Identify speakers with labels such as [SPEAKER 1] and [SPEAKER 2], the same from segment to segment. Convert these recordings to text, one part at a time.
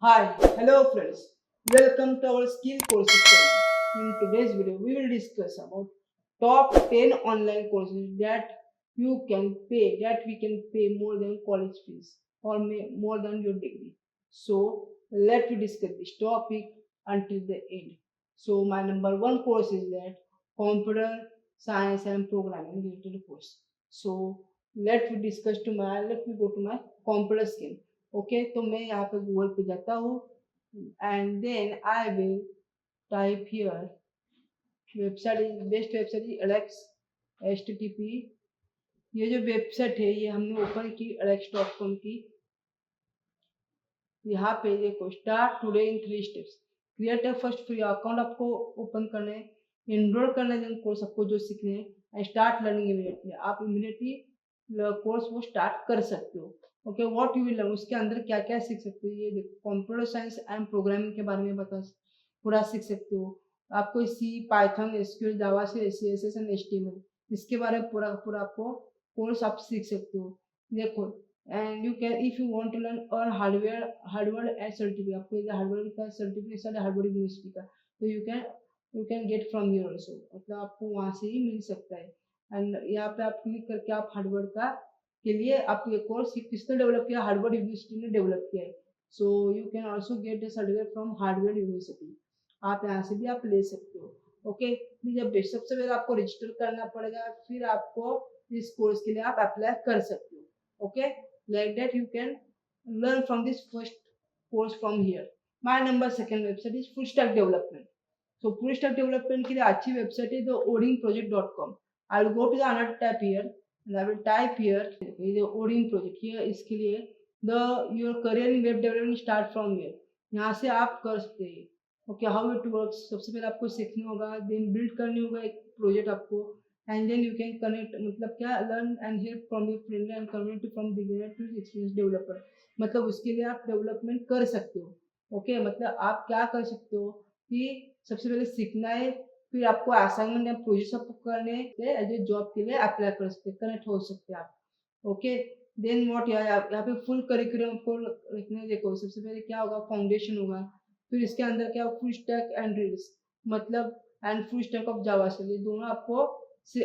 [SPEAKER 1] Hi, hello friends. Welcome to our skill courses channel. In today's video, we will discuss about top 10 online courses that we can pay more than college fees or more than your degree. So let me discuss this topic until the end. So my number one course is that computer science and programming related course. So let me go to my computer skill. Okay तो मैं यहाँ पे Google पे जाता हूँ and then I will type here best website is Alex HTTP। ये जो website है ये हमने ओपन की alex.com की। यहाँ पे देखो start today in 3 steps. Create a first free account आपको ओपन करना है, एनरोल करना है कोर्स आपको जो सीखने हैं एंड स्टार्ट लर्निंग इमीडिएटली। आप इमीडिएटली कोर्स वो स्टार्ट कर सकते हो। Okay what you will learn, उसके अंदर क्या क्या सीख सकते हो ये देखो। कंप्यूटर साइंस एंड प्रोग्रामिंग के बारे में पूरा सीख सकते हो। आपको सी पाइथन एसक्यूएल जावा से CSS एंड HTML इसके बारे में पूरा पूरा आपको कोर्स आप सीख सकते हो। देखो and you can if you want to learn और हार्डवेयर एंड सर्टिफिकेट, आपको ये हार्डवेयर का सर्टिफिकेट है हार्डवेयर यूनिवर्सिटी का, तो you can get from here also, मतलब आपको वहां से ही मिल सकता है। एंड यहाँ पे आप क्लिक करके आप हार्डवेयर का के लिए आप ये कोर्स किसने डेवलप किया, हार्डवेयर यूनिवर्सिटी ने डेवलप किया है। सो you can also get A certificate from hardware university, आप यहाँ से भी आप ले सकते हो। ओके जब सबसे पहले आपको रजिस्टर करना पड़ेगा, फिर आपको इस कोर्स के लिए आप अप्लाई कर सकते हो। Okay like that you can learn from this first course from here. My number second website is full stack development. So full stack development के लिए अच्छी वेबसाइट है the odinproject.com. I will go to the another tab here and I will type here the Odin project here। इसके लिए the your career in web development start from here, यहाँ से आप कर सकते हैं। ओके हाउ इट वर्क्स, सबसे पहले आपको सीखना होगा, देन बिल्ड करनी होगा एक प्रोजेक्ट आपको and then you can connect, मतलब क्या learn and help from your friend and community from beginner to experience developer, मतलब उसके लिए आप डेवलपमेंट कर सकते हो। ओके मतलब आप क्या कर सकते हो कि सबसे पहले सीखना है, फिर आपको असाइनमेंट या प्रोजेक्ट आपको करने एज ए जॉब के लिए अप्लाई कर सकते हैं, कनेक्ट हो सकते हैं आप। ओके देन व्हाट यहाँ पे फुल करिकुलम को लिखने, देखो सबसे पहले क्या होगा, फाउंडेशन होगा, फिर इसके अंदर क्या फुल स्टैक एंड रील्स, मतलब and full stack of Java से, ये दोनों आपको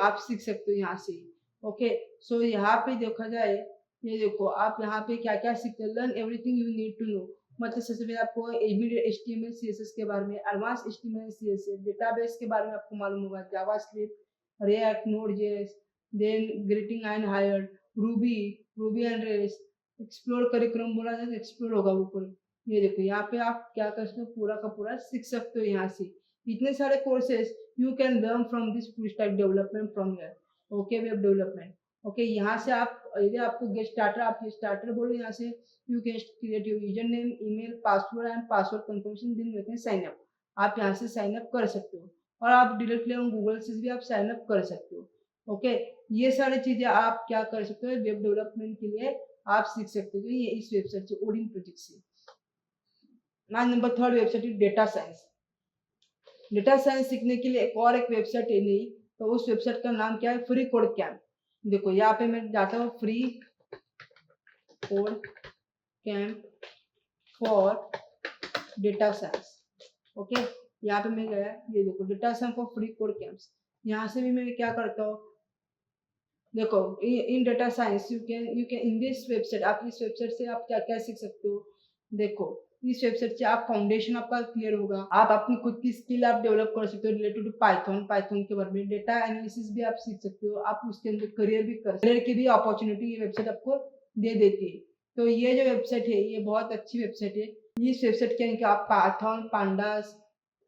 [SPEAKER 1] आप सीख सकते हो यहाँ से। ओके सो यहाँ पे देखा जाए, ये देखो आप यहाँ पे क्या क्या सीखते हो, learn everything you need to know, मतलब सबसे पहले आपको HTML CSS के बारे में, एडवांस HTML CSS डेटाबेस के बारे में आपको मालूम होगा, JavaScript React Node JS, then greeting and hired Ruby and race, explore curriculum बोला जाए तो एक्सप्लोर होगा ऊपर। ये देखो यहाँ पे आप क्या कर सकते हो, पूरा का पूरा सीख सकते हो यहाँ से। इतने सारे courses you can learn from this full stack development from here. Okay web development. Okay यहाँ से आप यदि आपको गेट स्टार्टर, आप ये स्टार्टर बोलो यहाँ से, you can create your user name email password and password confirmation, then you can sign up, आप यहाँ से साइन अप कर सकते हो और आप डायरेक्टली गूगल से भी आप साइन अप कर सकते हो। ओके ये सारी चीजें आप क्या कर सकते हो, वेब डेवलपमेंट के लिए आप सीख सकते हो ये इस वेबसाइट से, ओडिन प्रोजेक्ट से। My number third website is data science. Data science सीखने के लिए एक वेबसाइट है नहीं, तो उस वेबसाइट का नाम क्या है, फ्री कोड कैंप। देखो यहाँ पे मैं जाता हूँ free code camp for data science. Okay यहाँ पे मैं गया, ये देखो data science for free code camps. यहाँ से भी मैं क्या करता हूँ, देखो in data science you can in this website, आप इस वेबसाइट से आप क्या क्या सीख सकते हो। देखो इस वेबसाइट से आप फाउंडेशन आपका क्लियर होगा, आप अपनी खुद की स्किल आप डेवलप कर सकते हो रिलेटेड टू पाइथन के बारे में, डेटा एनालिसिस भी आप सीख सकते हो, आप उसके अंदर करियर की भी अपॉर्चुनिटी ये वेबसाइट आपको दे देती है। तो ये जो वेबसाइट है ये बहुत अच्छी वेबसाइट है। इस वेबसाइट के अंदर आप पाइथन पांडास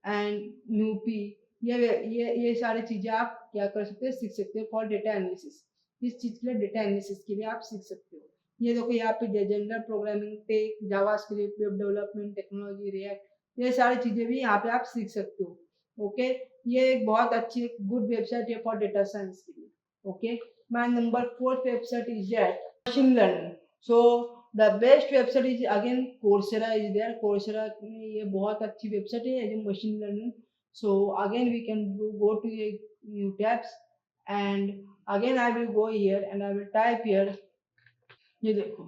[SPEAKER 1] एंड न्यूपी ये सारी चीजें आप क्या कर सकते हो, सीख सकते हो फॉर डेटा एनालिसिस। इस चीज के लिए डेटा एनालिसिस के लिए आप सीख सकते हो। ये देखो यहाँ पे general programming, tech, JavaScript, web development, technology, React, ये सारी चीजें भी यहाँ पे आप सीख सकते हो। ओके ये एक बहुत अच्छी गुड वेबसाइट है फॉर डेटा साइंस के लिए। Okay my number fourth website is that machine learning. So the best website is again Coursera is there. Coursera में ये बहुत अच्छी वेबसाइट है जो machine learning. So again we can go to a new tabs and again I will go here and I will type here, ये देखो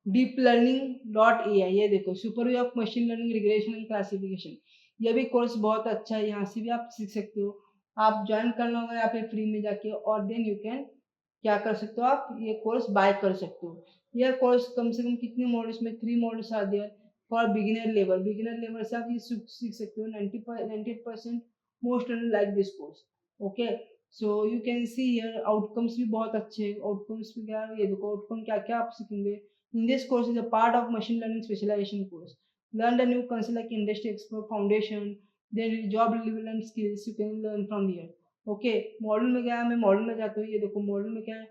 [SPEAKER 1] deep learning dot A आई, ये देखो super way of machine learning regression and classification, ये भी course बहुत अच्छा है, यहाँ से भी आप सीख सकते हो। आप ज्वाइन करना होगा यहाँ पे फ्री में जाके, और देन यू कैन क्या कर सकते हो, आप ये कोर्स बाय कर सकते हो। यह कोर्स कम से कम कितने मॉड्यूल्स में, 3 modules are there for beginner level से आप ये सीख सकते हो। 98% most like this course. Okay, so you can see here outcomes भी बहुत अच्छे हैं। आउटकम्स भी क्या है, ये देखो आउटकम क्या क्या आप सीखेंगे। In this course is a part of machine learning specialisation course, learn the new concept like industry expert foundation, then job relevant skills you can learn from here। Okay, module में क्या है, मैं module में जाता हूँ। ये देखो module में क्या है,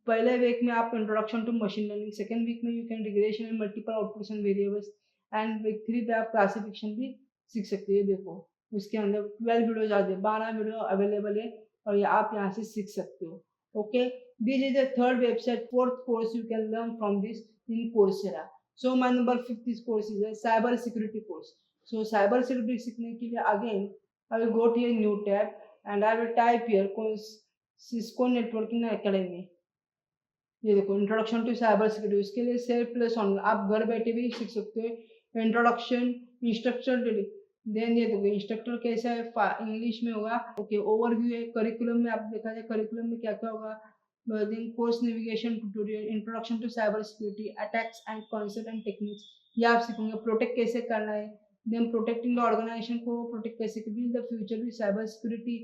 [SPEAKER 1] पहले वीक में आप introduction to machine learning, second week में you can regression and multiple outputs and variables, and week 3 पे आप क्लासिफिकेशन भी सीख सकते हैं। देखो उसके अंदर 12 वीडियोज आते हैं, 12 वीडियो अवेलेबल है, और ये आप यहाँ से सीख सकते हो। Okay, this is the third website, fourth course you can learn from this in Coursera. So my number 5 course is cyber security course. So cyber security सीखने के लिए again I will go to a new tab and I will type here course Cisco Networking Academy. ये देखो introduction to cyber security, उसके लिए self plus on, आप घर बैठे भी सीख सकते हो। इंट्रोडक्शन, इंस्ट्रक्टर, देन ये देखो इंस्ट्रक्टर कैसा है, इंग्लिश में होगा। ओके, ओवरव्यू है, करिकुलम में आप देखा जाए करिकुलम में क्या क्या होगा। Then course navigation tutorial, introduction to cyber security, attacks and concept and techniques, ये आप सीखेंगे। प्रोटेक्ट कैसे करना है, देन प्रोटेक्टिंग द ऑर्गेनाइजेशन को प्रोटेक्ट कैसे करना in the future with cyber security,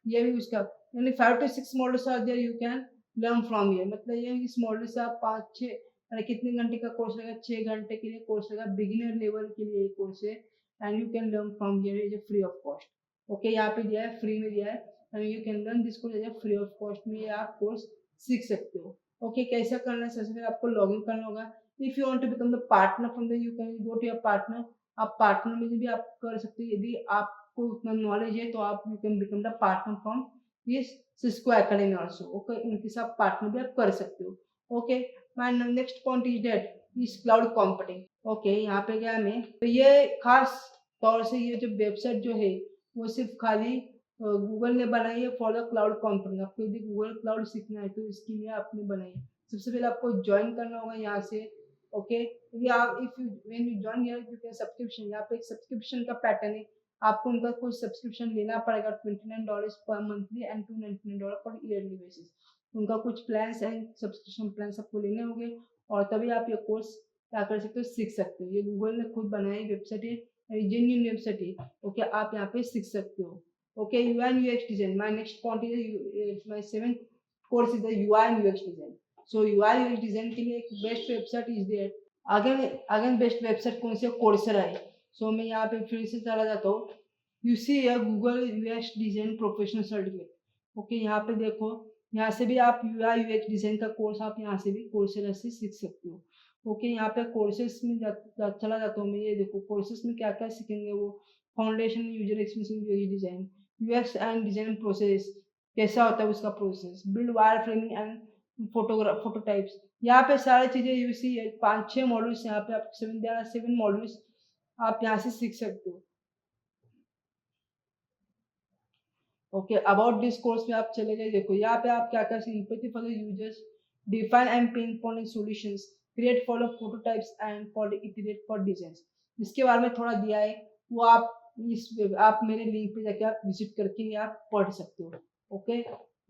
[SPEAKER 1] ये भी उसका। यानी 5 to 6 models are there, you can learn from here. मतलब ये इस मॉडल से आप 5-6 कितने घंटे का कोर्स रहेगा, 6 घंटे के लिए कोर्स रहेगा, बिगिनर लेवल के लिए कोर्स है, and you can learn from here is free of cost. Okay, यहाँ पे दिया है फ्री में दिया है, and you can learn this course as free of cost में, ये आप कोर्स सीख सकते हो। ओके, कैसा करना है, सबसे पहले आपको लॉग इन करना होगा। If you want to become the partner from the, you can go to your partner, आप पार्टनर में भी आप कर सकते हो। यदि आपको उतना नॉलेज है तो आप you can become the partner from this Cisco academy also. Okay, इनके साथ पार्टनर भी आप कर सकते हो। Okay, my next point is that is cloud computing. Okay, यहाँ पे क्या है, मैं तो ये खास तौर से ये जो वेबसाइट जो है वो सिर्फ खाली गूगल ने बनाई है फॉर द क्लाउड कंप्यूटिंग। आपको यदि गूगल क्लाउड सीखना है तो इसके लिए आपने बनाई है। सबसे पहले आपको ज्वाइन करना होगा यहाँ से। ओके, यदि आप if you when you join here you can subscription, यहाँ पे एक सब्सक्रिप्शन का पैटर्न है, आपको उनका कुछ सब्सक्रिप्शन लेना पड़ेगा, $29 पर मंथली एंड $299 पर ईयरली बेसिस। उनका कुछ प्लान्स एंड सब्सक्रिप्शन प्लान्स आपको लेने होंगे, और तभी आप ये कोर्स क्या कर सकते हो, सीख सकते हो। ये गूगल ने खुद बनाई वेबसाइट है, जेन्युइन वेबसाइट है। ओके, आप यहाँ पे सीख सकते हो। Okay, UI and UX design, my next point is my 7th course is the UI and UX design। so UI UX design के लिए एक best website is there. Again again best website कौन सी है, कोर्सेरा है। सो मैं यहाँ पे फिर से चला जाता हूँ। यू सी है Google UX design professional certificate. Okay, यहाँ पे देखो, यहाँ से भी आप यूआई यूएक्स डिजाइन का कोर्स आप यहाँ से भी कोर्सेरा से सीख सकते हो। ओके, यहाँ पे कोर्सेस में चला जाता हूँ मैं। ये देखो कोर्सेस में क्या क्या सीखेंगे, वो foundation user experience UX design, UX and design process कैसा होता है उसका process, build wire framing and prototypes, यहाँ पे सारी चीजें यू सी 5-6 मॉड्यूल्स यहाँ पे आप 7 मॉड्यूल्स आप यहाँ से सीख सकते हो। ओके, अबाउट दिस कोर्स में आप चले गए, देखो यहाँ पे आप क्या क्या sympathy for the users, define and pin point solutions, create for prototypes and for iterate for designs, इसके बारे में थोड़ा दिया है। वो आप मेरे लिंक पे जाके आप विजिट करके आप पढ़ सकते हो। Okay,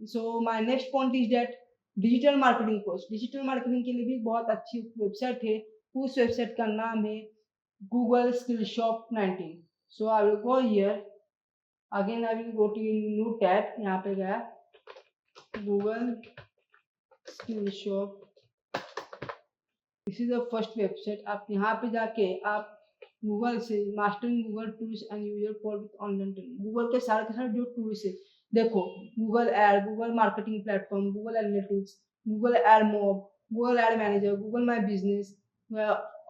[SPEAKER 1] so my next point is that digital marketing course. Digital marketing के लिए भी बहुत अच्छी वेबसाइट है, उस वेबसाइट का नाम है Google skill shop 19। So I will go here, again I will go to new tab, यहाँ पे गया Google skill shop, this is the first website. आप यहाँ पे जाके आप गूगल से mastering Google tools and user for online training, Google के सारे जो टूल्स है, देखो Google ad, Google marketing platform, Google analytics, Google ad mob, Google ad manager, Google my business,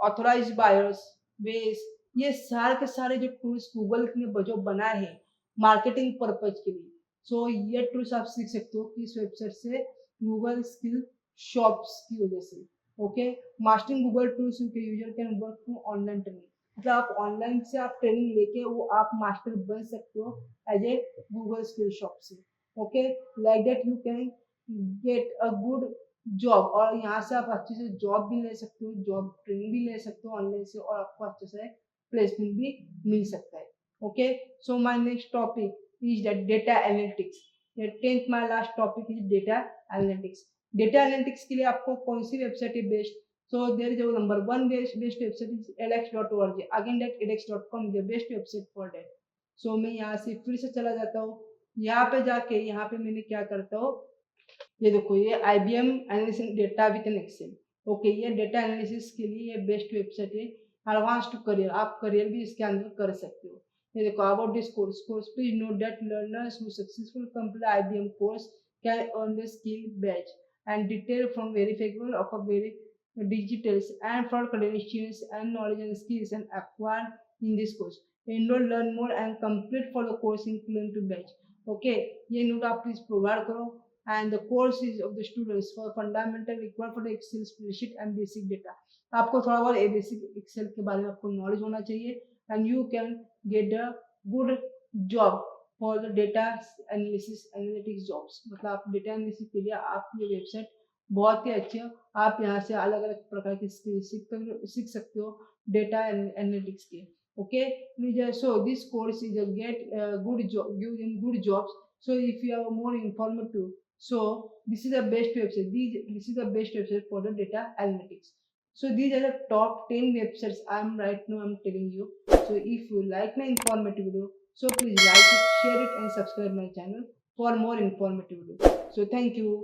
[SPEAKER 1] authorise buyers base, ये सारे के सारे जो टूल्स गूगल ने जो बनाए हैं मार्केटिंग पर्पज के लिए। सो ये टूल्स आप सीख सकते हो कि इस वेबसाइट से गूगल स्किल शॉप्स की वजह से। ओके, मास्टरिंग गूगल टूल्स के user can work through online training, मतलब आप ऑनलाइन से आप ट्रेनिंग लेके वो आप मास्टर बन सकते हो as a Google skill shop से। Okay, like that you can get a good job, और यहाँ से आप अच्छे से जॉब भी ले सकते हो, जॉब ट्रेनिंग भी ले सकते हो ऑनलाइन से, और आपको अच्छे से प्लेसमेंट भी मिल सकता है। Okay, so my next topic is the data analytics. ये 10th my last topic is data analytics. Data analytics के लिए आपको कौन सी वेबसाइट है best? So there is a number one best website is edX.org. Again that edX.com is the best website for that. So मैं यहाँ से फिर से चला जाता हूँ, यहाँ पे जाके यहाँ पे मैंने क्या करता हूँ, ये देखो ये IBM analysis data with an excel. Okay, ये डेटा एनालिसिस के लिए ये बेस्ट वेबसाइट है। एडवांस्ड करियर, आप करियर भी इसके अंदर कर सकते हो। ये देखो about this course please note that learners who successful complete IBM course can earn the skill batch and detail from verifiable of a very digitals and for credentials and knowledge and skills and acquired in this course. Enroll, learn more and complete for the course in claim to batch. Okay, ये note आप please provide करो। and the course is of the students for fundamental required for the Excel spreadsheet and basic data. आपको थोड़ा बहुत basic Excel के बारे में आपको नॉलेज होना चाहिए and you can get a good job for the data analysis analytics jobs। मतलब आप डेटा एनालिसिस के लिए आप ये वेबसाइट बहुत ही अच्छी है। आप यहाँ से अलग अलग प्रकार की स्किल सीख सकते हो डेटा एनालिटिक्स के। Okay, so this course is a get good job, give them good jobs. So if you are more informative, so this is the best website. This is the best website for the data analytics. So these are the top 10 websites I'm right now I'm telling you. So if you like my informative video, so please like it, share it and subscribe my channel for more informative video. So thank you.